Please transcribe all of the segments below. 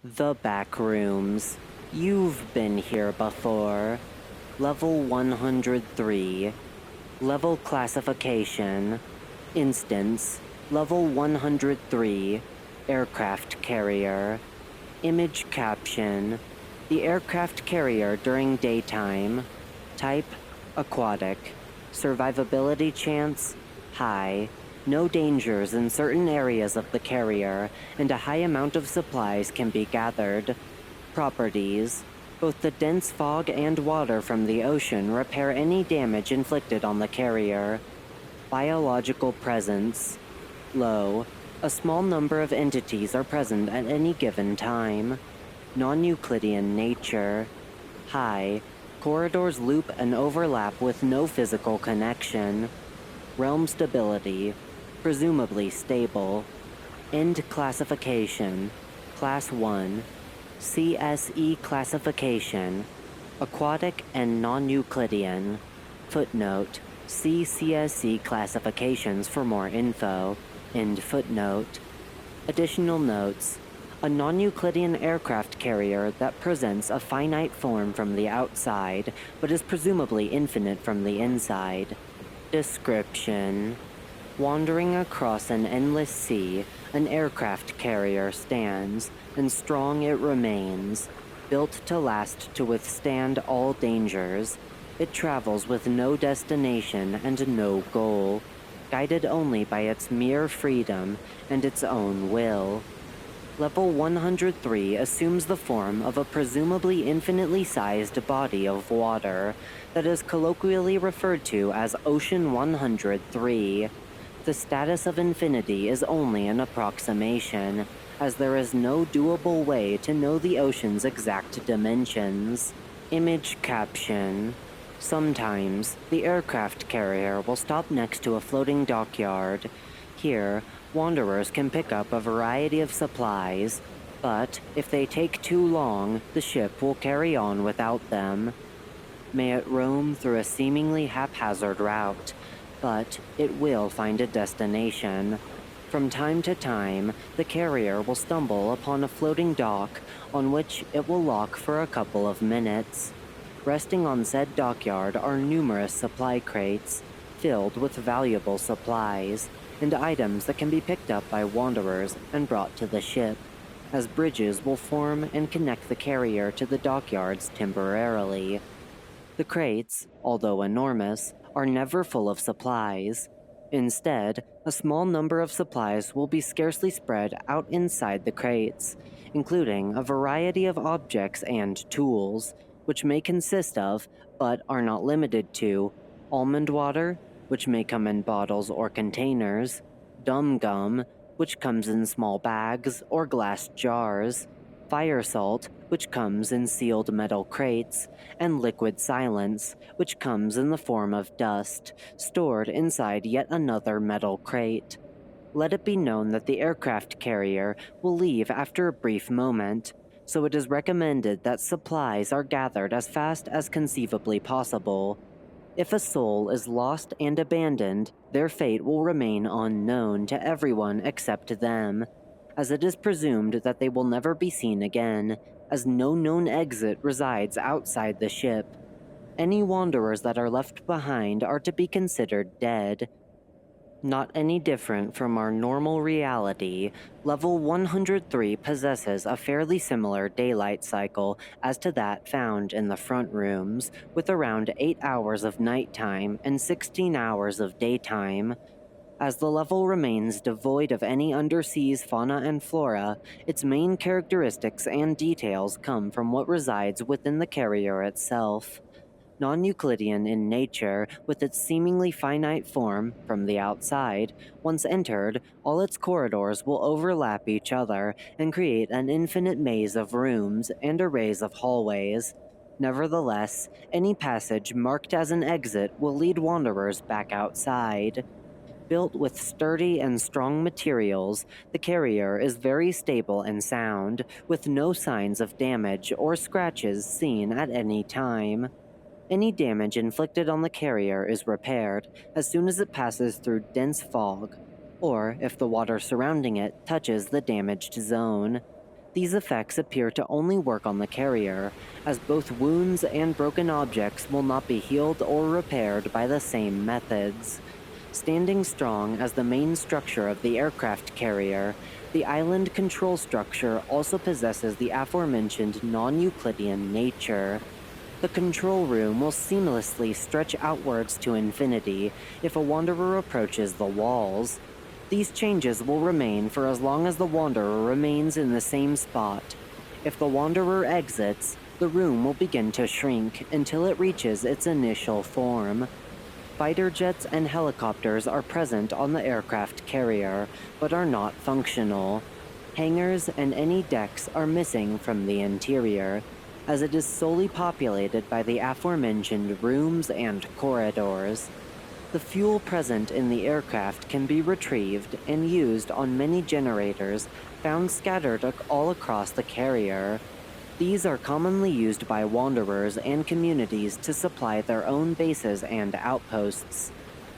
The Backrooms. You've been here before. Level 103. Level classification. Instance. Level 103. Aircraft carrier. Image caption. The aircraft carrier during daytime. Type: aquatic. Survivability chance: high. No dangers in certain areas of the carrier, and a high amount of supplies can be gathered. Properties: both the dense fog and water from the ocean repair any damage inflicted on the carrier. Biological presence: low. A small number of entities are present at any given time. Non-Euclidean nature: high. Corridors loop and overlap with no physical connection. Realm stability: presumably stable. End classification: Class 1. CSE classification: aquatic and non-Euclidean. Footnote: see CSE classifications for more info. End footnote. Additional notes: a non-Euclidean aircraft carrier that presents a finite form from the outside, but is presumably infinite from the inside. Description: wandering across an endless sea, an aircraft carrier stands, and strong it remains, built to last to withstand all dangers. It travels with no destination and no goal, guided only by its mere freedom and its own will. Level 103 assumes the form of a presumably infinitely sized body of water that is colloquially referred to as Ocean 103. The status of infinity is only an approximation, as there is no doable way to know the ocean's exact dimensions. Image caption: sometimes, the aircraft carrier will stop next to a floating dockyard. Here, wanderers can pick up a variety of supplies, but if they take too long, the ship will carry on without them. May it roam through a seemingly haphazard route, but it will find a destination. From time to time, the carrier will stumble upon a floating dock on which it will lock for a couple of minutes. Resting on said dockyard are numerous supply crates, filled with valuable supplies, and items that can be picked up by wanderers and brought to the ship, as bridges will form and connect the carrier to the dockyards temporarily. The crates, although enormous, are never full of supplies. Instead, a small number of supplies will be scarcely spread out inside the crates, including a variety of objects and tools, which may consist of, but are not limited to, almond water, which may come in bottles or containers, gum, which comes in small bags or glass jars, fire salt, which comes in sealed metal crates, and liquid silence, which comes in the form of dust, stored inside yet another metal crate. Let it be known that the aircraft carrier will leave after a brief moment, so it is recommended that supplies are gathered as fast as conceivably possible. If a soul is lost and abandoned, their fate will remain unknown to everyone except them, as it is presumed that they will never be seen again, as no known exit resides outside the ship. Any wanderers that are left behind are to be considered dead. Not any different from our normal reality, Level 103 possesses a fairly similar daylight cycle as to that found in the front rooms, with around 8 hours of nighttime and 16 hours of daytime. As the level remains devoid of any underseas fauna and flora, its main characteristics and details come from what resides within the carrier itself. Non-Euclidean in nature, with its seemingly finite form from the outside, once entered, all its corridors will overlap each other and create an infinite maze of rooms and arrays of hallways. Nevertheless, any passage marked as an exit will lead wanderers back outside. Built with sturdy and strong materials, the carrier is very stable and sound, with no signs of damage or scratches seen at any time. Any damage inflicted on the carrier is repaired as soon as it passes through dense fog, or if the water surrounding it touches the damaged zone. These effects appear to only work on the carrier, as both wounds and broken objects will not be healed or repaired by the same methods. Standing strong as the main structure of the aircraft carrier, the island control structure also possesses the aforementioned non-Euclidean nature. The control room will seamlessly stretch outwards to infinity if a wanderer approaches the walls. These changes will remain for as long as the wanderer remains in the same spot. If the wanderer exits, the room will begin to shrink until it reaches its initial form. Fighter jets and helicopters are present on the aircraft carrier, but are not functional. Hangars and any decks are missing from the interior, as it is solely populated by the aforementioned rooms and corridors. The fuel present in the aircraft can be retrieved and used on many generators found scattered all across the carrier. These are commonly used by wanderers and communities to supply their own bases and outposts,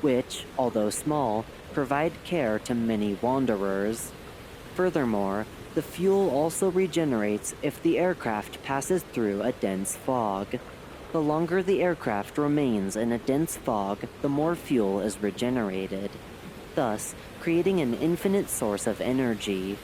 which, although small, provide care to many wanderers. Furthermore, the fuel also regenerates if the aircraft passes through a dense fog. The longer the aircraft remains in a dense fog, the more fuel is regenerated, thus creating an infinite source of energy.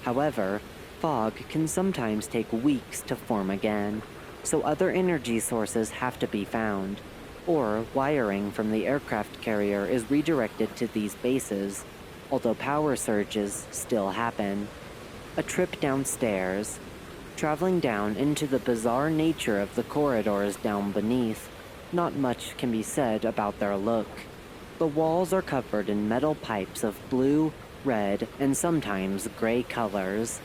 However, fog can sometimes take weeks to form again, so other energy sources have to be found, or wiring from the aircraft carrier is redirected to these bases, although power surges still happen. A trip downstairs. Traveling down into the bizarre nature of the corridors down beneath, not much can be said about their look. The walls are covered in metal pipes of blue, red, and sometimes gray colors.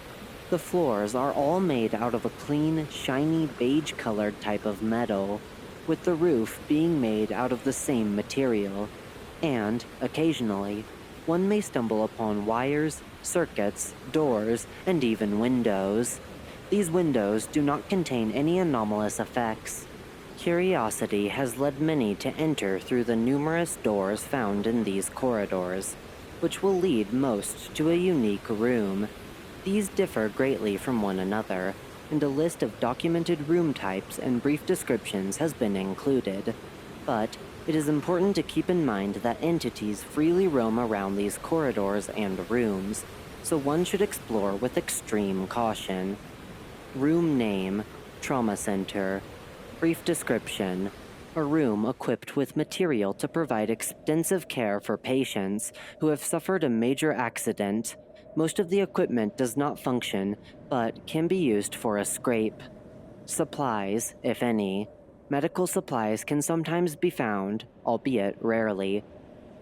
The floors are all made out of a clean, shiny beige-colored type of metal, with the roof being made out of the same material, and, occasionally, one may stumble upon wires, circuits, doors, and even windows. These windows do not contain any anomalous effects. Curiosity has led many to enter through the numerous doors found in these corridors, which will lead most to a unique room. These differ greatly from one another, and a list of documented room types and brief descriptions has been included. But it is important to keep in mind that entities freely roam around these corridors and rooms, so one should explore with extreme caution. Room name, Trauma Center. Brief description. A room equipped with material to provide extensive care for patients who have suffered a major accident. Most of the equipment does not function, but can be used for a scrape. Supplies, if any. Medical supplies can sometimes be found, albeit rarely.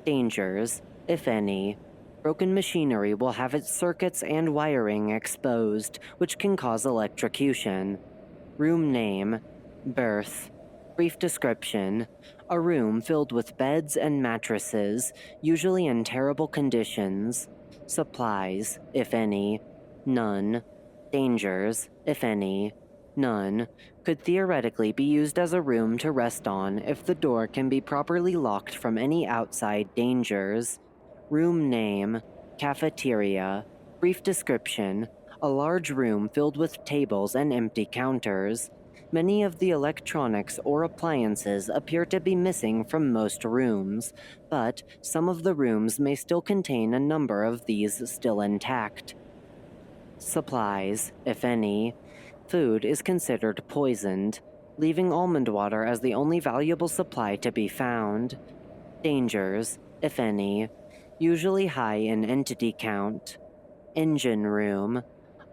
Dangers, if any. Broken machinery will have its circuits and wiring exposed, which can cause electrocution. Room name, berth. Brief description. A room filled with beds and mattresses, usually in terrible conditions. Supplies, if any. None. Dangers, if any. None. Could theoretically be used as a room to rest on if the door can be properly locked from any outside dangers. Room name, cafeteria. Brief description. A large room filled with tables and empty counters. Many of the electronics or appliances appear to be missing from most rooms, but some of the rooms may still contain a number of these still intact. Supplies, if any. Food is considered poisoned, leaving almond water as the only valuable supply to be found. Dangers, if any. Usually high in entity count. Engine room.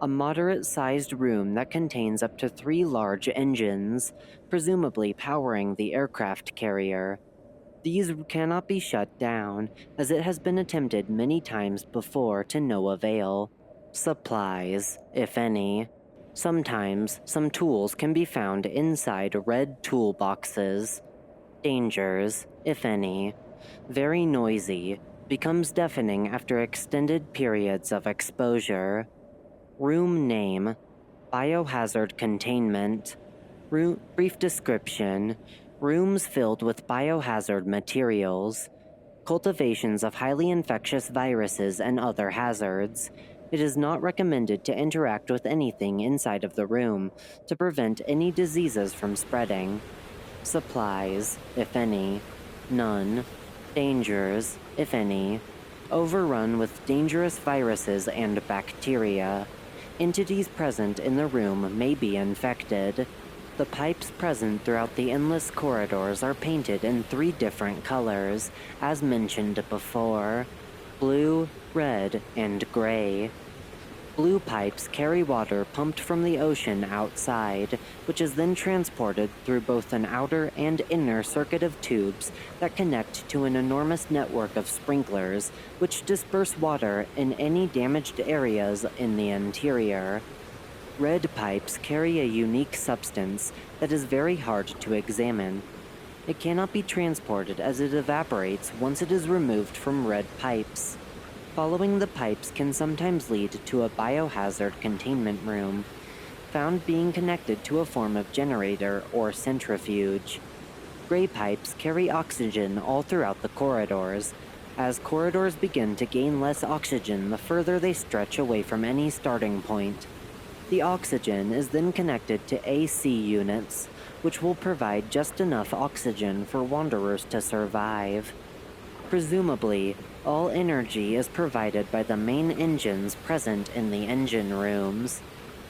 A moderate-sized room that contains up to 3 large engines, presumably powering the aircraft carrier. These cannot be shut down, as it has been attempted many times before to no avail. Supplies, if any. Sometimes, some tools can be found inside red toolboxes. Dangers, if any. Very noisy, becomes deafening after extended periods of exposure. Room name, biohazard containment. Brief description. Rooms filled with biohazard materials. Cultivations of highly infectious viruses and other hazards. It is not recommended to interact with anything inside of the room to prevent any diseases from spreading. Supplies, if any. None. Dangers, if any. Overrun with dangerous viruses and bacteria. Entities present in the room may be infected. The pipes present throughout the endless corridors are painted in 3 different colors, as mentioned before: blue, red, and gray. Blue pipes carry water pumped from the ocean outside, which is then transported through both an outer and inner circuit of tubes that connect to an enormous network of sprinklers, which disperse water in any damaged areas in the interior. Red pipes carry a unique substance that is very hard to examine. It cannot be transported as it evaporates once it is removed from red pipes. Following the pipes can sometimes lead to a biohazard containment room, found being connected to a form of generator or centrifuge. Gray pipes carry oxygen all throughout the corridors. As corridors begin to gain less oxygen the further they stretch away from any starting point. The oxygen is then connected to AC units, which will provide just enough oxygen for wanderers to survive. Presumably, all energy is provided by the main engines present in the engine rooms.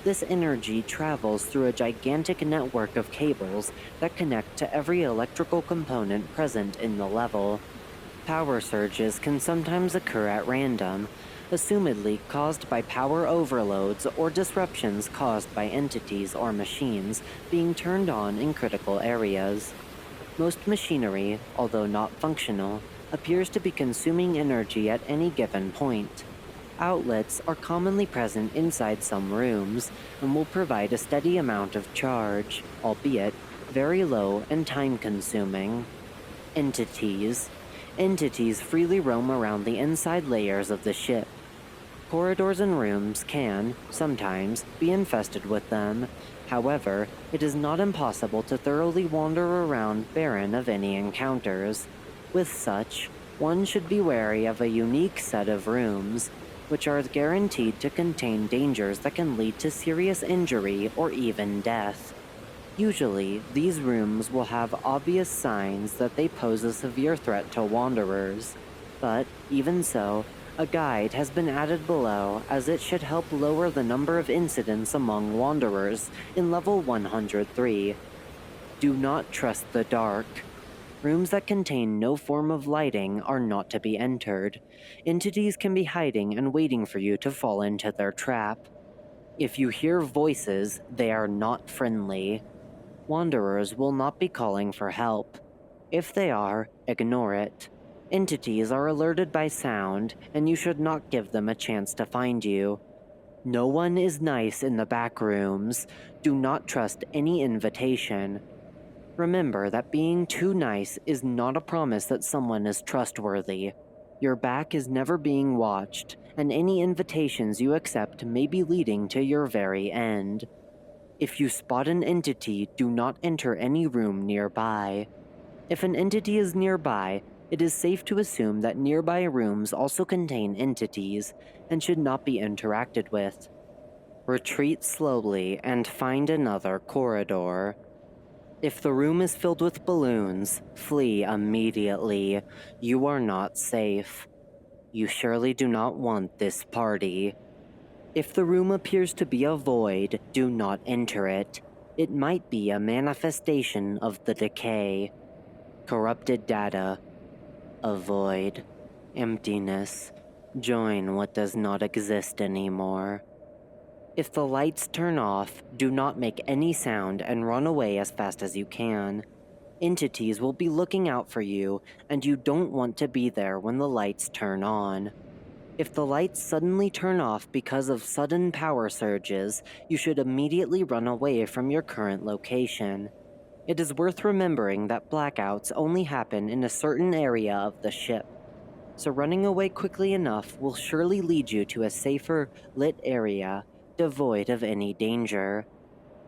This energy travels through a gigantic network of cables that connect to every electrical component present in the level. Power surges can sometimes occur at random, assumedly caused by power overloads or disruptions caused by entities or machines being turned on in critical areas. Most machinery, although not functional, appears to be consuming energy at any given point. Outlets are commonly present inside some rooms and will provide a steady amount of charge, albeit very low and time-consuming. Entities. Entities freely roam around the inside layers of the ship. Corridors and rooms can, sometimes, be infested with them. However, it is not impossible to thoroughly wander around barren of any encounters. With such, one should be wary of a unique set of rooms, which are guaranteed to contain dangers that can lead to serious injury or even death. Usually, these rooms will have obvious signs that they pose a severe threat to wanderers, but, even so, a guide has been added below as it should help lower the number of incidents among wanderers in level 103. Do not trust the dark. Rooms that contain no form of lighting are not to be entered. Entities can be hiding and waiting for you to fall into their trap. If you hear voices, they are not friendly. Wanderers will not be calling for help. If they are, ignore it. Entities are alerted by sound, and you should not give them a chance to find you. No one is nice in the backrooms. Do not trust any invitation. Remember that being too nice is not a promise that someone is trustworthy. Your back is never being watched, and any invitations you accept may be leading to your very end. If you spot an entity, do not enter any room nearby. If an entity is nearby, it is safe to assume that nearby rooms also contain entities and should not be interacted with. Retreat slowly and find another corridor. If the room is filled with balloons, flee immediately. You are not safe. You surely do not want this party. If the room appears to be a void, do not enter it. It might be a manifestation of the decay. Corrupted data. A void. Emptiness. Join what does not exist anymore. If the lights turn off, do not make any sound and run away as fast as you can. Entities will be looking out for you, and you don't want to be there when the lights turn on. If the lights suddenly turn off because of sudden power surges, you should immediately run away from your current location. It is worth remembering that blackouts only happen in a certain area of the ship, so running away quickly enough will surely lead you to a safer, lit area, devoid of any danger.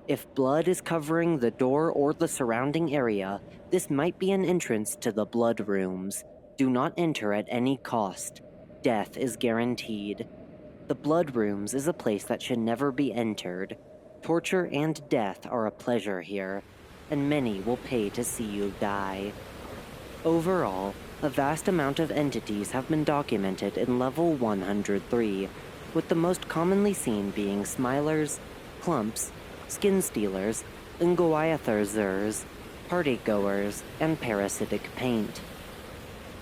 If blood is covering the door or the surrounding area, this might be an entrance to the blood rooms. Do not enter at any cost. Death is guaranteed. The Blood Rooms is a place that should never be entered. Torture and death are a pleasure here, and many will pay to see you die. Overall, a vast amount of entities have been documented in level 103, with the most commonly seen being Smilers, Clumps, Skin Stealers, Ungoiathers, Partygoers, and Parasitic Paint.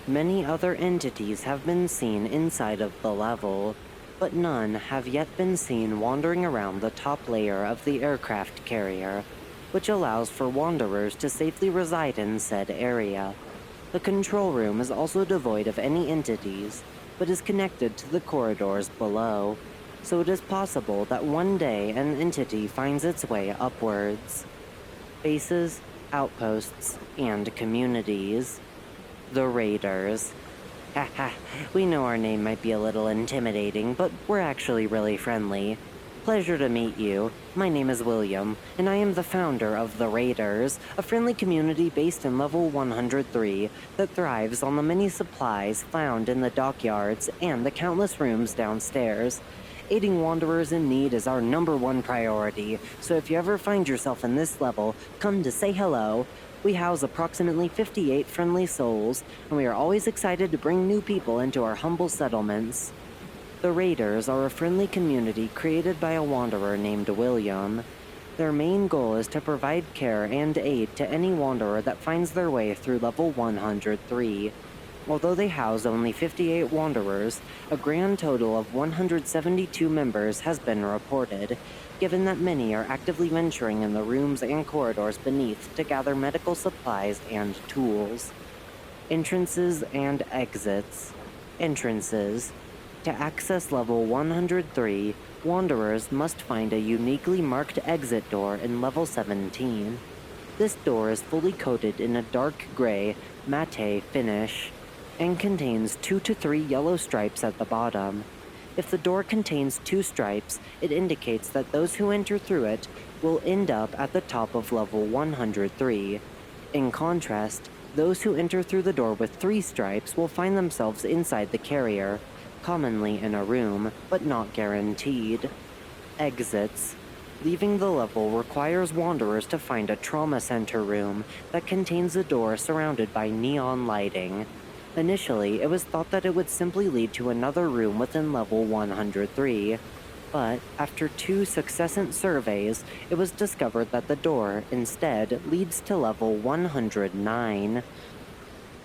Many other entities have been seen inside of the level, but none have yet been seen wandering around the top layer of the aircraft carrier, which allows for wanderers to safely reside in said area. The control room is also devoid of any entities, but is connected to the corridors below, so it is possible that one day an entity finds its way upwards. Bases, outposts, and communities. The Raiders. Haha, we know our name might be a little intimidating, but we're actually really friendly. Pleasure to meet you. My name is William, and I am the founder of the Raiders, a friendly community based in level 103 that thrives on the many supplies found in the dockyards and the countless rooms downstairs. Aiding wanderers in need is our #1 priority, so if you ever find yourself in this level, come to say hello. We house approximately 58 friendly souls, and we are always excited to bring new people into our humble settlements. The Raiders are a friendly community created by a wanderer named William. Their main goal is to provide care and aid to any wanderer that finds their way through level 103. Although they house only 58 wanderers, a grand total of 172 members has been reported, given that many are actively venturing in the rooms and corridors beneath to gather medical supplies and tools. Entrances and exits. Entrances. To access level 103, wanderers must find a uniquely marked exit door in level 17. This door is fully coated in a dark gray, matte finish, and contains 2 to 3 yellow stripes at the bottom. If the door contains 2 stripes, it indicates that those who enter through it will end up at the top of level 103. In contrast, those who enter through the door with 3 stripes will find themselves inside the carrier, commonly in a room, but not guaranteed. Exits. Leaving the level requires wanderers to find a trauma center room that contains a door surrounded by neon lighting. Initially, it was thought that it would simply lead to another room within level 103, but after 2 successive surveys, it was discovered that the door, instead, leads to level 109.